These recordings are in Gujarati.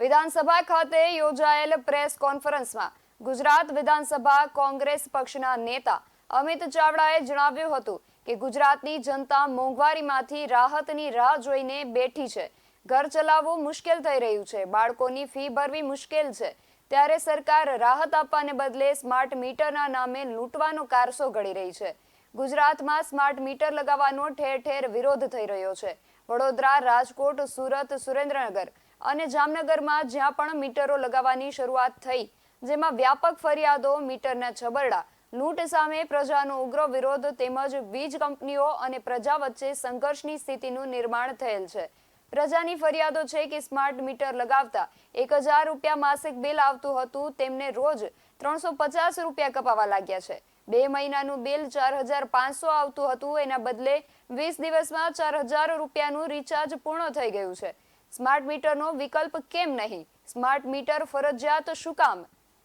વિધાનસભા ખાતે યોજાયેલ પ્રેસ કોન્ફરન્સમાં ગુજરાત વિધાનસભા કોંગ્રેસ પક્ષના નેતા અમિત ચાવડાએ જણાવ્યું હતું કે ગુજરાતની જનતા મોંઘવારીમાંથી રાહતની રાહ જોઈને બેઠી છે। ઘર ચલાવવું મુશ્કેલ થઈ રહ્યું છે, બાળકોની ફી ભરવી મુશ્કેલ છે, ત્યારે સરકાર રાહત આપવાને બદલે સ્માર્ટ મીટરના નામે લૂંટવાનો કારસો ઘડી રહી છે। ગુજરાતમાં સ્માર્ટ મીટર લગાવવાનો ઠેર ઠેર વિરોધ થઈ રહ્યો છે। વડોદરા, રાજકોટ, સુરત, સુરેન્દ્રનગર અને જામનગરમાં જ્યાં પણ મીટરો લગાવવાની શરૂઆત થઈ, જેમાં વ્યાપક ફરિયાદો, મીટરના છબરડા, લૂંટ સામે પ્રજાનો ઉગ્ર વિરોધ તેમજ વીજ કંપનીઓ અને પ્રજા વચ્ચે સંઘર્ષની સ્થિતિનું નિર્માણ થયેલ છે। પ્રજાની ફરિયાદો છે કે સ્માર્ટ મીટર લગાવતા 1000 રૂપિયા માસિક બિલ આવતું હતું, તેમને રોજ 350 રૂપિયા કપાવા લાગ્યા છે। 2 મહિનાનું બિલ 4500 આવતું હતું, એના બદલે 20 દિવસમાં 4000 રૂપિયાનું રિચાર્જ પૂર્ણ થઈ ગયું છે। સ્માર્ટ મીટરનો વિકલ્પ કેમ નહીં? સ્માર્ટ મીટર ફરજિયાત શું કામ?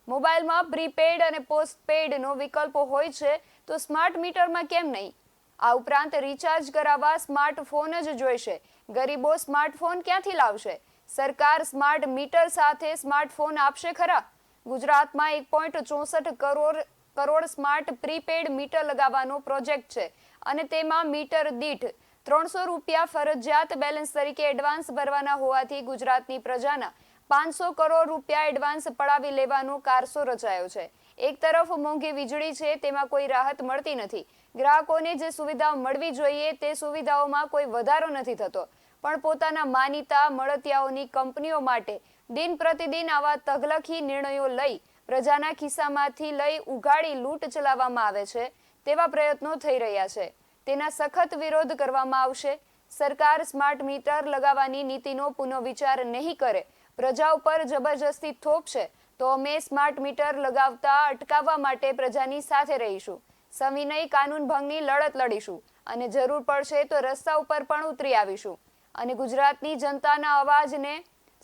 મોબાઈલમાં પ્રીપેડ અને પોસ્ટપેડનો વિકલ્પ હોય છે, તો સ્માર્ટ મીટરમાં કેમ નહીં? આ ઉપરાંત રિચાર્જ કરાવવા સ્માર્ટફોન જ જોઈશે। ગરીબો સ્માર્ટફોન ક્યાંથી લાવશે? સરકાર સ્માર્ટ મીટર સાથે સ્માર્ટફોન આપશે ખરા? ગુજરાતમાં 1.64 કરોડ સ્માર્ટ પ્રીપેડ મીટર લગાવવાનો પ્રોજેક્ટ છે અને તેમાં મીટર દીઠ 300 રૂપિયા ફરજિયાત બેલેન્સ તરીકે એડવાન્સ ભરવાના હોવાથી ગુજરાતની પ્રજાના 500 કરોડ રૂપિયા એડવાન્સ પડાવી લેવાનો કારસો રચાયો છે। એક તરફ મોંઘી વીજળી છે, તેમાં કોઈ રાહત મળતી નથી। ગ્રાહકોને જે સુવિધા મળવી જોઈએ તે સુવિધાઓમાં કોઈ વધારો નથી થતો, પણ પોતાના માનીતા મળતિયાઓની કંપનીઓ માટે દિન પ્રતિદિન આવા તગલખી નિર્ણયો લઈ પ્રજાના ખિસ્સામાંથી લઈ ઉઘાડી લૂંટ ચલાવવામાં આવે છે, તેવા પ્રયત્નો થઈ રહ્યા છે। તેના સખત વિરોધ કરવામાં આવશે। સરકાર સ્માર્ટ મીટર લગાવવાની નીતિનો પુનઃવિચાર નહીં કરે, પ્રજા ઉપર જબરજસ્તી થોપશે, તો અમે સ્માર્ટ મીટર લગાવતા અટકાવવા માટે પ્રજાની સાથે રહીશું। સવિનય કાનૂન ભંગની લડત લડીશું અને જરૂર પડશે તો રસ્તા ઉપર પણ ઉતરી આવીશું અને ગુજરાતની જનતાના અવાજને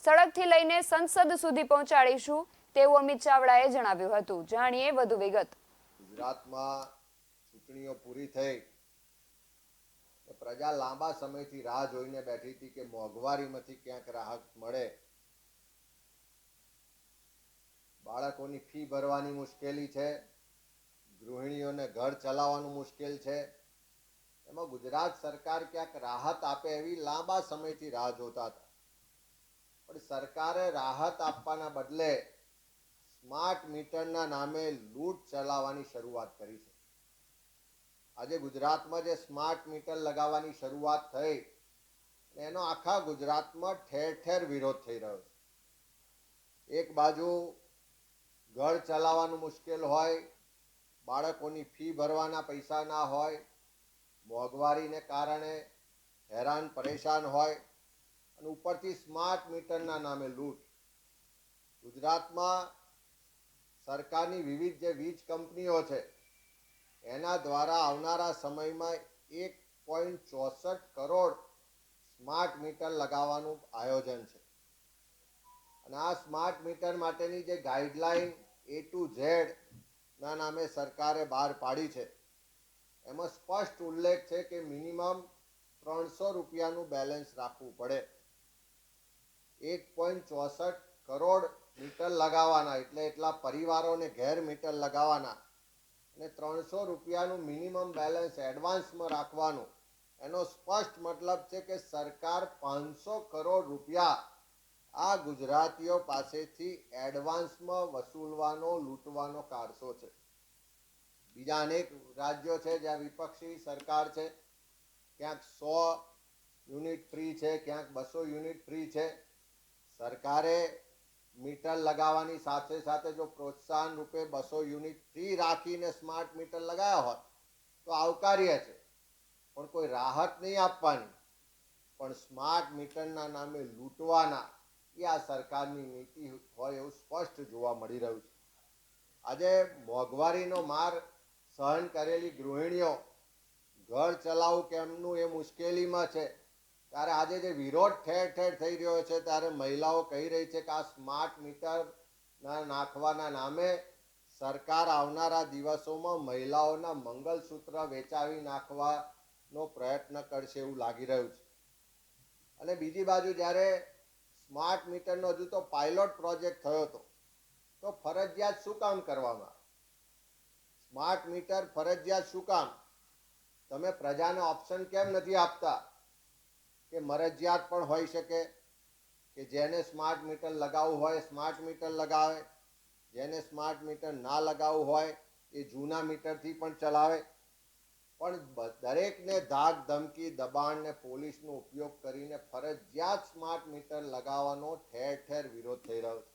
સડકથી લઈને સંસદ સુધી પહોંચાડીશું, તેવું અમિત ચાવડાએ જણાવ્યું હતું। જાણીએ વધુ વિગત। ગુજરાતમાં ચૂંટણીઓ પૂરી થઈ, પ્રજા લાંબા સમયથી રાહ જોઈને બેઠી હતી કે મોંઘવારીમાંથી ક્યાંક રાહત મળે। બાળકોની ફી ભરવાની મુશ્કેલી છે, ગૃહિણીઓને ઘર ચલાવવાનું મુશ્કેલ છે, એમાં ગુજરાત સરકાર ક્યાંક રાહત આપે એવી લાંબા સમયથી રાહ જોતા હતા, પણ સરકારે રાહત આપવાના બદલે સ્માર્ટ મીટરના નામે લૂંટ ચલાવવાની શરૂઆત કરી છે। આજે ગુજરાતમાં જે સ્માર્ટ મીટર લગાવવાની શરૂઆત થઈ, એનો આખા ગુજરાતમાં ઠેર ઠેર વિરોધ થઈ રહ્યો છે। એક બાજુ ઘર ચલાવવાનું મુશ્કેલ હોય, બાળકોની ફી ભરવાના પૈસા ના હોય, મોંઘવારીને કારણે હેરાન પરેશાન હોય, અને ઉપરથી સ્માર્ટ મીટરના નામે લૂંટ। ગુજરાતમાં સરકારની વિવિધ જે વીજ કંપનીઓ છે, એના દ્વારા આવનારા સમયમાં 1.64 કરોડ સ્માર્ટ મીટર લગાવવાનું આયોજન છે, અને આ સ્માર્ટ મીટર માટેની જે ગાઈડલાઈન A to Z ના નામે સરકારે બહાર પાડી છે, એમાં સ્પષ્ટ ઉલ્લેખ છે કે મિનિમમ 300 રૂપિયાનું બેલેન્સ રાખવું પડે। 1.64 કરોડ મીટર લગાવવાના એટલે એટલા પરિવારોને ઘેર મીટર લગાવવાના, અને 300 રૂપિયાનું મિનિમમ બેલેન્સ એડવાન્સમાં રાખવાનું। એનો સ્પષ્ટ મતલબ છે કે સરકાર 500 કરોડ રૂપિયા આ ગુજરાતીઓ પાસેથી એડવાન્સમાં વસૂલવાનો, લૂંટવાનો કારસો છે। બીજા અનેક રાજ્યો છે જ્યાં વિપક્ષી સરકાર છે, ક્યાંક 100 યુનિટ ફ્રી છે, ક્યાંક 200 યુનિટ ફ્રી છે। સરકારે મીટર લગાવવાની સાથે સાથે જો પ્રોત્સાહન રૂપે 200 યુનિટ ફ્રી રાખીને સ્માર્ટ મીટર લગાવ્યા હોત તો આવકાર્ય છે, પણ કોઈ રાહત નહીં આપવાની, પણ સ્માર્ટ મીટરના નામે લૂંટવાના, એ આ સરકારની નીતિ હોય એવું સ્પષ્ટ જોવા મળી રહ્યું છે। આજે મોંઘવારીનો માર સહન કરેલી ગૃહિણીઓ ઘર ચલાવવું કેમનું એ મુશ્કેલીમાં છે, ત્યારે આજે જે વિરોધ ઠેર ઠેર થઈ રહ્યો છે, ત્યારે મહિલાઓ કહી રહી છે કે આ સ્માર્ટ મીટર નાખવાના નામે સરકાર આવનારા દિવસોમાં મહિલાઓના મંગલસૂત્ર વેચાવી નાખવાનો પ્રયત્ન કરશે એવું લાગી રહ્યું છે। અને બીજી બાજુ જ્યારે સ્માર્ટ મીટરનો હજુ તો પાયલોટ પ્રોજેક્ટ થયો હતો, તો ફરજિયાત શું કામ કરવામાં આવે? સ્માર્ટ મીટર ફરજિયાત શું કામ? તમે પ્રજાને ઓપ્શન કેમ નથી આપતા કે મરજિયાત પણ હોઈ શકે, કે જેને સ્માર્ટ મીટર લગાવવું હોય સ્માર્ટ મીટર લગાવે, જેને સ્માર્ટ મીટર ના લગાવવું હોય એ જૂના મીટરથી પણ ચલાવે? પણ દરેકને ધાક ધમકી દબાણ ને પોલીસનો ઉપયોગ કરીને ફરજિયાત સ્માર્ટ મીટર લગાવવાનો ઠેર ઠેર વિરોધ થઈ રહ્યો છે.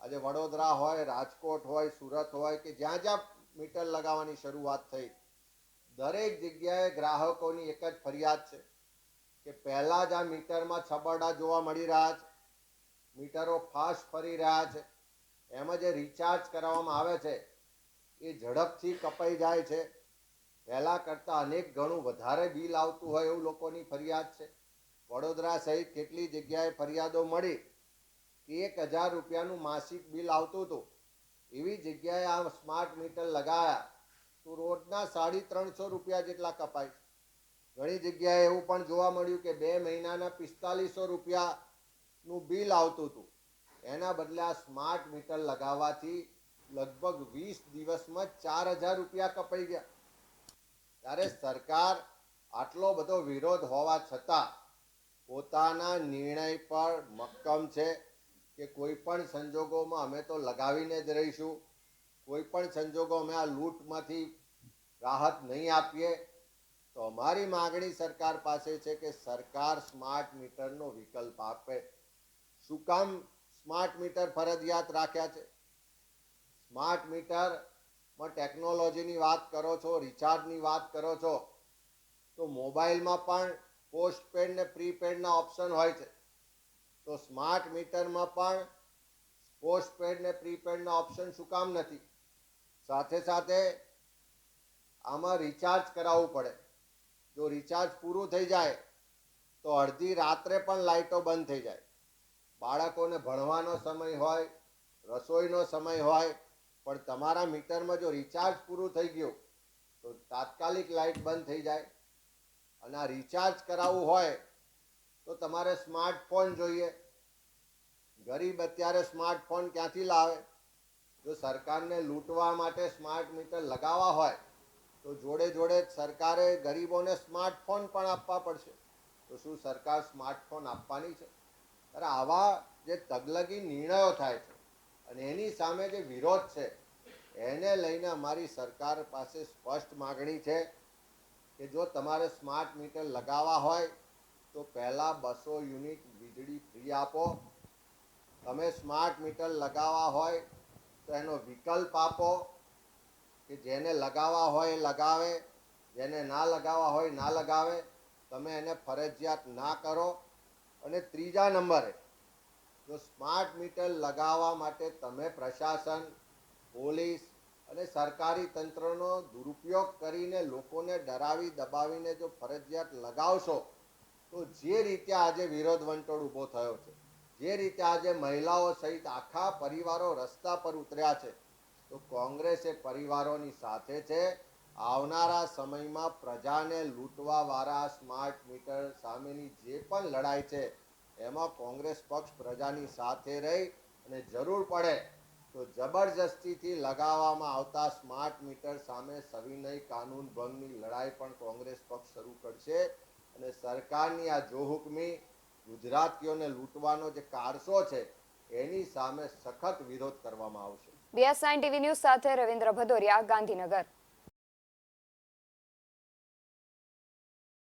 આજે વડોદરા હોય, રાજકોટ હોય, સુરત હોય કે જ્યાં જ્યાં મીટર લગાવવાની શરૂઆત થઈ, દરેક જગ્યાએ ગ્રાહકોની એક જ ફરિયાદ છે કે પહેલાં જ આ મીટરમાં છબરડા જોવા મળી રહ્યા છે, મીટરો ફાસ્ટ ફરી રહ્યા છે, એમાં જે રિચાર્જ કરાવવામાં આવે છે એ ઝડપથી કપાઈ જાય છે, પહેલાં કરતાં અનેક ગણું વધારે બિલ આવતું હોય એવું લોકોની ફરિયાદ છે. વડોદરા સહિત કેટલી જગ્યાએ ફરિયાદો મળી કે 1000 રૂપિયાનું માસિક બિલ આવતું હતું, એવી જગ્યાએ આ સ્માર્ટ મીટર લગાવ્યા તો રોજના 350 રૂપિયા જેટલા કપાય. ઘણી જગ્યાએ એવું પણ જોવા મળ્યું કે 2 મહિનાના 4500 રૂપિયાનું બિલ આવતું હતું, એના બદલે આ સ્માર્ટ મીટર લગાવવાથી લગભગ 20 દિવસમાં 4000 રૂપિયા કપાઈ ગયા. ત્યારે સરકાર આટલો બધો વિરોધ હોવા છતાં પોતાના નિર્ણય પર મક્કમ છે કે કોઈ પણ સંજોગોમાં અમે તો લગાવીને જ રહીશું, કોઈ પણ સંજોગો અમે આ લૂંટમાંથી રાહત નહીં આપીએ. તો અમારી માગણી સરકાર પાસે છે કે સરકાર સ્માર્ટ મીટરનો વિકલ્પ આપે. શું કામ સ્માર્ટ મીટર ફરજિયાત રાખ્યા છે? સ્માર્ટ મીટરમાં ટેકનોલોજીની વાત કરો છો, રિચાર્જની વાત કરો છો, તો મોબાઈલમાં પણ પોસ્ટપેડ ને પ્રીપેડના ઓપ્શન હોય છે, તો સ્માર્ટ મીટરમાં પણ પોસ્ટપેડ ને પ્રીપેડના ઓપ્શન શું કામ નથી? સાથે સાથે આમાં રિચાર્જ કરાવવું પડે. જો રિચાર્જ પૂરું થઈ જાય તો અડધી રાત્રે પણ લાઇટો બંધ થઈ જાય. બાળકોને ભણવાનો સમય હોય, રસોઈનો સમય હોય, પણ તમારા મીટરમાં જો રિચાર્જ પૂરું થઈ ગયું તો તાત્કાલિક લાઇટ બંધ થઈ જાય. અને આ રિચાર્જ કરાવવું હોય તો તમારે સ્માર્ટફોન જોઈએ. ગરીબ અત્યારે સ્માર્ટફોન ક્યાંથી લાવે? જો સરકારને લૂંટવા માટે સ્માર્ટ મીટર લગાવવા હોય તો જોડે જોડે સરકારે ગરીબોને સ્માર્ટફોન પણ આપવા પડશે. તો શું સરકાર સ્માર્ટફોન આપવાની છે? અરે આવા જે તગલગી નિર્ણયો થાય છે અને એની સામે જે વિરોધ છે એને લઈને અમારી સરકાર પાસે સ્પષ્ટ માગણી છે કે જો તમારે સ્માર્ટ મીટર લગાવવા હોય તો પહેલાં 200 યુનિટ વીજળી ફ્રી આપો. તમે સ્માર્ટ મીટર લગાવવા હોય તો એનો વિકલ્પ આપો કે જેને લગાવવા હોય એ લગાવે, જેને ના લગાવવા હોય ના લગાવે. તમે એને ફરજિયાત ના કરો. અને ત્રીજા નંબરે, જો સ્માર્ટ મીટર લગાવવા માટે તમે પ્રશાસન, પોલીસ અને સરકારી તંત્રનો દુરુપયોગ કરીને લોકોને ડરાવી દબાવીને જો ફરજિયાત લગાવશો તો જે રીતે આજે વિરોધ વંટોળ ઊભો થયો છે, જે રીતે આજે મહિલાઓ સહિત આખા પરિવારો રસ્તા પર ઉતર્યા છે, તો કોંગ્રેસ એ પરિવારોની સાથે છે. આવનારા સમયમાં પ્રજાને લૂંટવાવાળા સ્માર્ટ મીટર સામેની જે પણ લડાઈ છે એમાં કોંગ્રેસ પક્ષ પ્રજાની સાથે રહી અને જરૂર પડે તો જબરજસ્તીથી લગાવવામાં આવતા સ્માર્ટ મીટર સામે સવિનય કાનૂન ભંગની લડાઈ પણ કોંગ્રેસ પક્ષ શરૂ કરશે. અને સરકારની આ જોહુકમી ગુજરાતીઓને લૂંટવાનો જે કારસો છે એની સામે સખત વિરોધ કરવામાં આવશે. BS9 TV ન્યૂઝ સાથે રવિન્દ્ર ભદોરિયા, ગાંધીનગર.